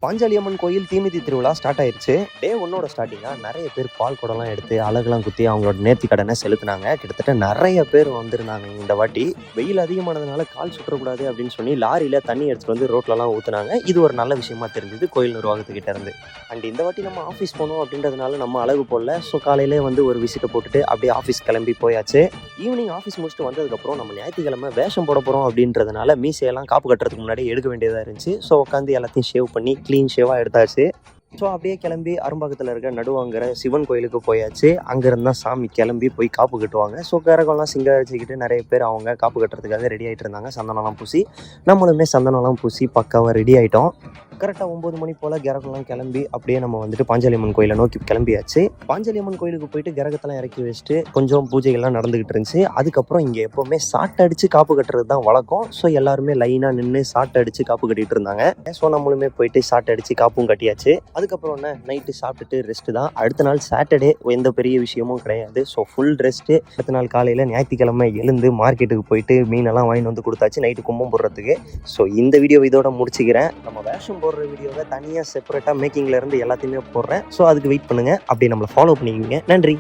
பாஞ்சாலி அம்மன் கோயில் தீமிதி திருவிழா ஸ்டார்ட் ஆயிருச்சு. டே 1 ஸ்டார்டிங்கா நிறைய பேர் பால் குடம்லாம் எடுத்து அழகுலாம் குத்தி அவங்களோட நேர்த்தி கடனை செலுத்தினாங்க. கிட்டத்தட்ட நிறைய பேர் வந்திருந்தாங்க. இந்த வாட்டி வெயில் அதிகமானதுனால கால் சுற்றக்கூடாது அப்படின்னு சொல்லி லாரியில தண்ணி எடுத்துட்டு வந்து ரோட்லலாம் ஊத்துனாங்க. இது ஒரு நல்ல விஷயமா தெரிஞ்சது கோயில் நிர்வாகத்துக்கிட்ட இருந்து. அண்ட் இந்த வாட்டி நம்ம ஆஃபீஸ் போகணும் அப்படின்றதுனால நம்ம அழகு போடல. ஸோ காலையிலே வந்து ஒரு விசிட்டை போட்டுட்டு அப்படியே ஆஃபீஸ் கிளம்பி போயாச்சு. ஈவினிங் ஆஃபீஸ் முடிச்சுட்டு வந்ததுக்கப்புறம் நம்ம ஞாயிற்றுக்கிழமை வேஷம் போட போகிறோம் அப்படின்றதுனால மீசையெல்லாம் காப்பு கட்டுறதுக்கு முன்னாடி எடுக்க வேண்டியதாக இருந்துச்சு. ஸோ உட்காந்து எல்லாத்தையும் ஷேவ் பண்ணி க்ளீன் ஷேவாக எடுத்தாச்சு. ஸோ அப்படியே கிளம்பி அரும்பாக்கத்தில் இருக்க நடுவாங்கிற சிவன் கோயிலுக்கு போயாச்சு. அங்கேருந்து தான் சாமி கிளம்பி போய் காப்பு கட்டுவாங்க. ஸோ கரகம்லாம் சிங்காரிச்சிக்கிட்டு நிறைய பேர் அவங்க காப்பு கட்டுறதுக்காக ரெடி ஆகிட்டு இருந்தாங்க. சந்தனம்லாம் பூசி நம்மளுமே சந்தனம்லாம் பூசி பக்காவாக ரெடி ஆகிட்டோம். கரெக்டாக 9 மணி போல் கரகம்லாம் கிளம்பி அப்படியே நம்ம வந்துட்டு பாஞ்சாலி அம்மன் கோயிலை நோக்கி கிளம்பியாச்சு. பாஞ்சாலி அம்மன் கோயிலுக்கு போயிட்டு கரகத்தெல்லாம் இறக்கி வச்சுட்டு கொஞ்சம் பூஜைகள்லாம் நடந்துகிட்டு இருந்துச்சு. அதுக்கப்புறம் இங்கே எப்போவுமே சாட்டை அடித்து காப்பு கட்டுறது தான் வழக்கம். ஸோ எல்லாருமே லைனாக நின்று சாட்டை அடித்து காப்பு கட்டிகிட்டு இருந்தாங்க. ஸோ நம்மளுமே போயிட்டு சாட்டை அடித்து காப்பும் கட்டியாச்சு. அதுக்கப்புறம் என்ன நைட்டு சாப்பிட்டுட்டு ரெஸ்ட்டு தான். அடுத்த நாள் சாட்டர்டே எந்த பெரிய விஷயமும் கிடையாது. So full rest. அடுத்த நாள் காலையில் ஞாயிற்றுக்கிழமை எழுந்து மார்க்கெட்டுக்கு போயிட்டு மீனெல்லாம் வாங்கிட்டு வந்து கொடுத்தாச்சு நைட்டு கும்பம் போடுறதுக்கு. ஸோ இந்த வீடியோ இதோட முடிச்சுக்கிறேன். நம்ம வேஷம் போடுற வீடியோவை தனியாக செப்பரேட்டாக மேக்கிங்கில் இருந்து எல்லாத்தையுமே போடுறேன். ஸோ அதுக்கு வெயிட் பண்ணுங்கள். அப்படியே நம்மளை ஃபாலோ பண்ணிக்குவீங்க. நன்றி.